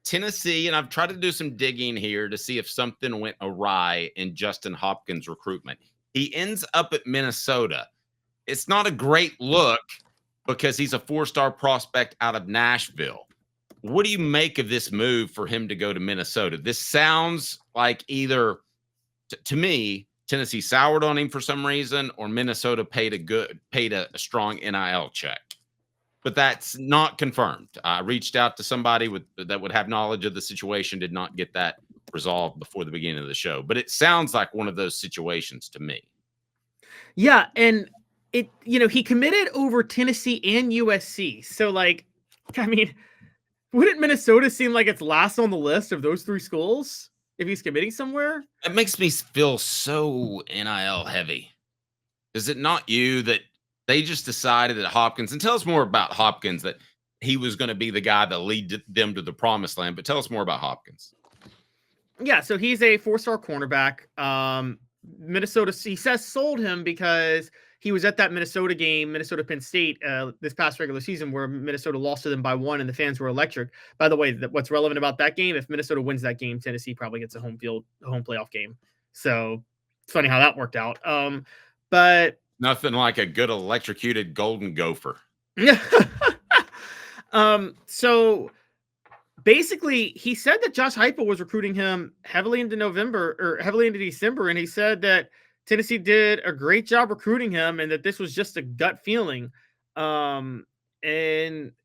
Tennessee, and I've tried to do some digging here to see if something went awry in Justin Hopkins' recruitment. He ends up at Minnesota. It's not a great look because he's a 4-star prospect out of Nashville. What do you make of this move for him to go to Minnesota? This sounds like either, to me, Tennessee soured on him for some reason, or Minnesota paid a strong NIL check. But that's not confirmed. I reached out to somebody that would have knowledge of the situation, did not get that resolved before the beginning of the show. But it sounds like one of those situations to me. Yeah, and he committed over Tennessee and USC. So, wouldn't Minnesota seem like it's last on the list of those 3 schools if he's committing somewhere? It makes me feel so NIL heavy. Is it not you that they just decided that Hopkins, and tell us more about Hopkins, that he was going to be the guy that lead them to the promised land, but tell us more about Hopkins. Yeah, so he's a 4-star cornerback. Minnesota, he says, sold him because he was at that Minnesota game, Minnesota-Penn State, this past regular season where Minnesota lost to them by 1 and the fans were electric. By the way, what's relevant about that game, if Minnesota wins that game, Tennessee probably gets a home playoff game. So it's funny how that worked out. But nothing like a good electrocuted golden gopher. So basically, he said that Josh Heupel was recruiting him heavily into December, and he said that Tennessee did a great job recruiting him, and that this was just a gut feeling. And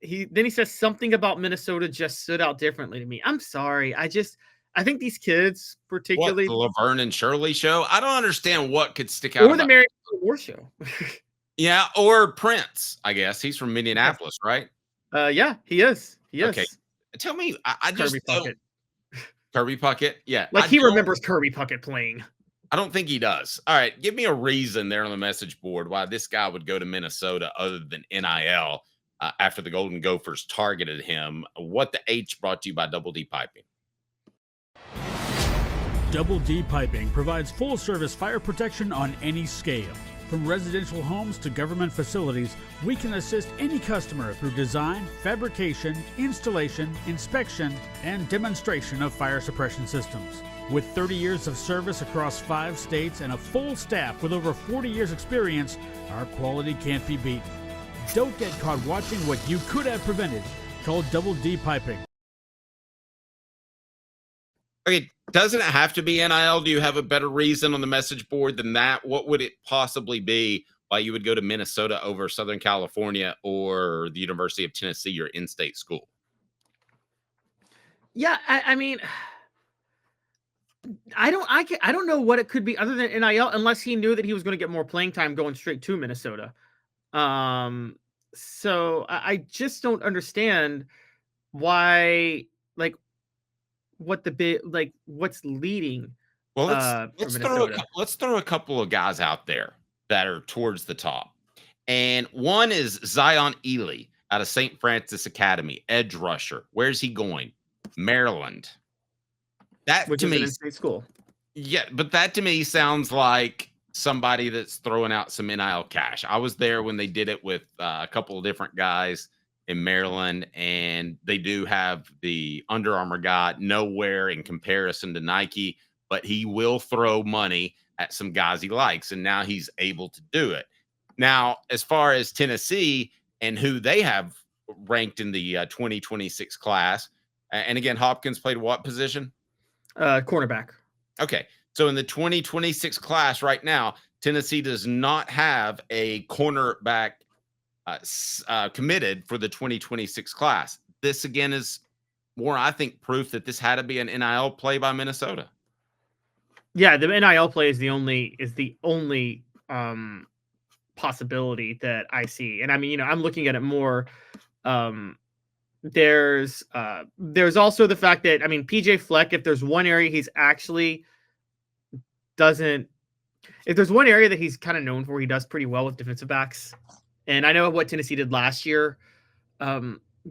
he says something about Minnesota just stood out differently to me. I'm sorry, I think these kids, particularly the Laverne and Shirley show, I don't understand what could stick out. Or the Mary War show. Yeah, or Prince. I guess he's from Minneapolis, right? Yeah, he is. Okay. Tell me, I just Kirby Puckett. Yeah. He remembers Kirby Puckett playing. I don't think he does. All right. Give me a reason there on the message board why this guy would go to Minnesota other than NIL after the Golden Gophers targeted him. What the H brought to you by Double D Piping. Double D Piping provides full-service fire protection on any scale. From residential homes to government facilities, we can assist any customer through design, fabrication, installation, inspection, and demonstration of fire suppression systems. With 30 years of service across 5 states and a full staff with over 40 years experience, our quality can't be beaten. Don't get caught watching what you could have prevented. Call Double D Piping. Okay, doesn't it have to be NIL? Do you have a better reason on the message board than that? What would it possibly be why you would go to Minnesota over Southern California or the University of Tennessee, your in-state school? Yeah, I mean, I don't know what it could be other than NIL, unless he knew that he was going to get more playing time going straight to Minnesota. So I just don't understand why, what's leading. Well, let's throw a couple of guys out there that are towards the top, and one is Zion Ely out of St. Francis Academy, edge rusher. Where's he going? Maryland. Which to is me, an in-state school. Yeah, but that to me sounds like somebody that's throwing out some NIL cash. I was there when they did it with a couple of different guys in Maryland, and they do have the Under Armour guy nowhere in comparison to Nike, but he will throw money at some guys he likes, and now he's able to do it. Now, as far as Tennessee and who they have ranked in the 2026 class, and again, Hopkins played what position? Cornerback. Okay, so in the 2026 class right now, Tennessee does not have a cornerback committed for the 2026 class. This again is more, I think, proof that this had to be an NIL play by Minnesota. Yeah, the NIL play is the only possibility that I see. And I mean, I'm looking at it more. There's also the fact that, I mean, PJ Fleck, if there's one area he's actually if there's one area that he's kind of known for, he does pretty well with defensive backs. And I know what Tennessee did last year.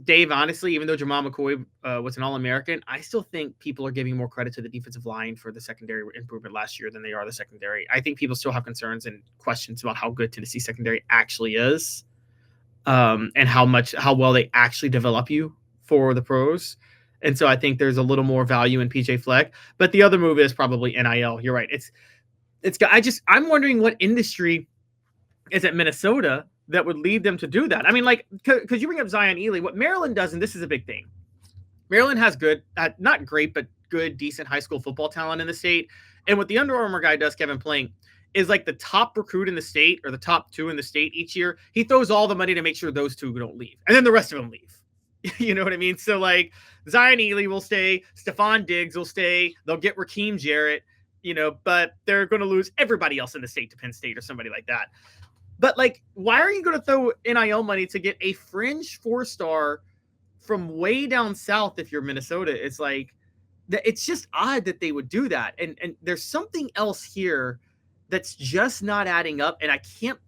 Dave, honestly, even though Jamal McCoy was an All-American, I still think people are giving more credit to the defensive line for the secondary improvement last year than they are the secondary. I think people still have concerns and questions about how good Tennessee secondary actually is, and how well they actually develop you for the pros. And so I think there's a little more value in PJ Fleck. But the other move is probably NIL. You're right. I'm wondering what industry is at Minnesota that would lead them to do that. I mean, like, because you bring up Zion Ely, what Maryland does, and this is a big thing. Maryland has good, not great, but good, decent high school football talent in the state. And what the Under Armour guy does, Kevin Plank, is like the top recruit in the state or the top 2 in the state each year. He throws all the money to make sure those 2 don't leave. And then the rest of them leave. You know what I mean? So like Zion Ely will stay, Stephon Diggs will stay, they'll get Raheem Jarrett, but they're going to lose everybody else in the state to Penn State or somebody like that. But like, why are you going to throw NIL money to get a fringe 4-star from way down south if you're Minnesota? It's like, it's just odd that they would do that. And there's something else here that's just not adding up. And I can't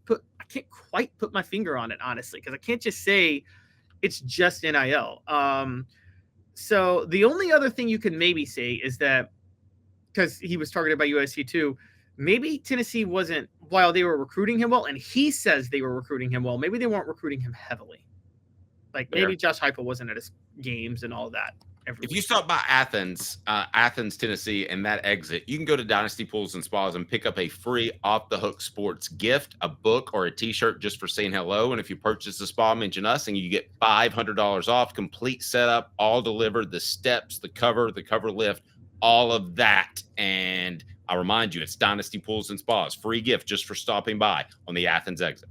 quite put my finger on it, honestly, because I can't just say it's just NIL. So the only other thing you can maybe say is that, because he was targeted by USC too, maybe Tennessee wasn't, while they were recruiting him well, and he says they were recruiting him well, maybe they weren't recruiting him heavily. Like maybe Josh Heupel wasn't at his games and all that. If you stop by Athens, Tennessee, and that exit, you can go to Dynasty Pools and Spas and pick up a free Off the Hook Sports gift, a book or a t-shirt just for saying hello. And if you purchase the spa, mention us, and you get $500 off, complete setup, all delivered, the steps, the cover lift, all of that. And I remind you, it's Dynasty Pools and Spas, free gift just for stopping by on the Athens exit.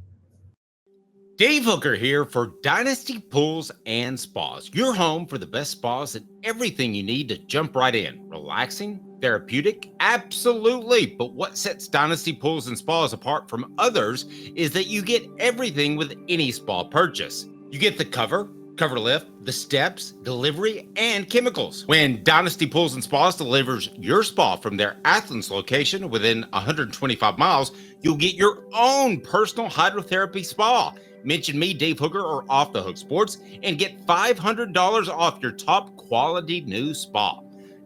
Dave Hooker here for Dynasty Pools and Spas, your home for the best spas and everything you need to jump right in. Relaxing, therapeutic, absolutely. But what sets Dynasty Pools and Spas apart from others is that you get everything with any spa purchase. You get the cover lift, the steps, delivery, and chemicals. When Dynasty Pools and Spas delivers your spa from their Athens location within 125 miles, you'll get your own personal hydrotherapy spa. Mention me, Dave Hooker, or Off the Hook Sports, and get $500 off your top quality new spa.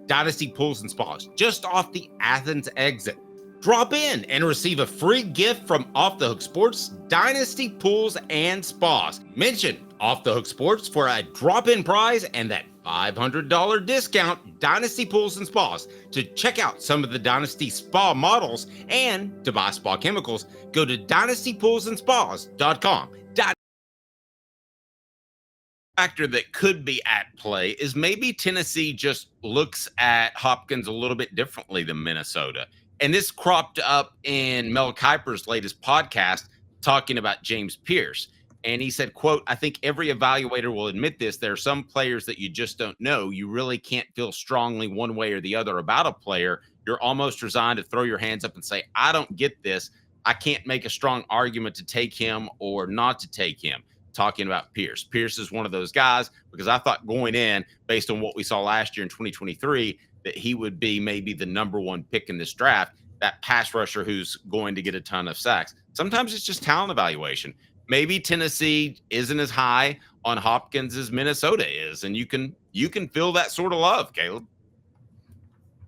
Dynasty Pools and Spas, just off the Athens exit. Drop in and receive a free gift from Off the Hook Sports, Dynasty Pools and Spas. Mention Off the Hook Sports for a drop-in prize and that $500 discount. Dynasty Pools and Spas. To check out some of the Dynasty Spa models and to buy spa chemicals, go to dynastypoolsandspas.com. Factor that could be at play is maybe Tennessee just looks at Hopkins a little bit differently than Minnesota. And this cropped up in Mel Kiper's latest podcast talking about James Pierce. And he said, quote, I think every evaluator will admit this. There are some players that you just don't know. You really can't feel strongly one way or the other about a player. You're almost resigned to throw your hands up and say, I don't get this. I can't make a strong argument to take him or not to take him. Talking about Pierce. Pierce is one of those guys because I thought going in, based on what we saw last year in 2023, that he would be maybe the number 1 pick in this draft, that pass rusher who's going to get a ton of sacks. Sometimes it's just talent evaluation. Maybe Tennessee isn't as high on Hopkins as Minnesota is, and you can feel that sort of love, Caleb.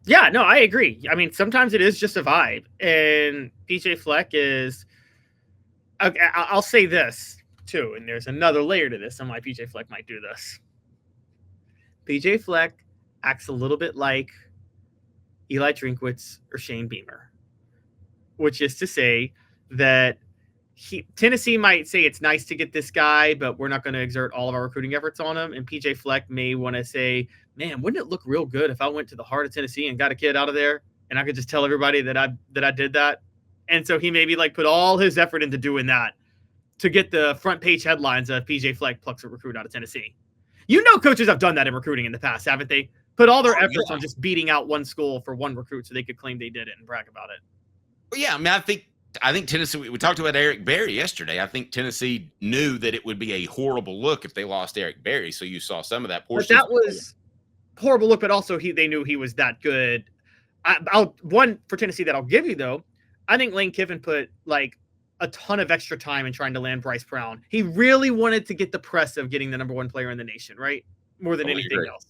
Yeah, no, I agree. I mean, sometimes it is just a vibe, and PJ Fleck is. Okay, I'll say this too, and there's another layer to this on why PJ Fleck might do this. PJ Fleck acts a little bit like Eli Drinkwitz or Shane Beamer, which is to say that Tennessee might say it's nice to get this guy, but we're not going to exert all of our recruiting efforts on him. And PJ Fleck may want to say, man, wouldn't it look real good if I went to the heart of Tennessee and got a kid out of there and I could just tell everybody that I did that? And so he maybe like put all his effort into doing that to get the front page headlines of PJ Fleck plucks a recruit out of Tennessee. You know, coaches have done that in recruiting in the past, haven't they? Put all their efforts on just beating out one school for one recruit so they could claim they did it and brag about it. Well, yeah, I mean, I think Tennessee, we talked about Eric Berry yesterday. I think Tennessee knew that it would be a horrible look if they lost Eric Berry. So you saw some of that portion. But that was horrible look, but also they knew he was that good. One for Tennessee that I'll give you, though, I think Lane Kiffin put like a ton of extra time in trying to land Bryce Brown. He really wanted to get the press of getting the number 1 player in the nation, right? More than anything else.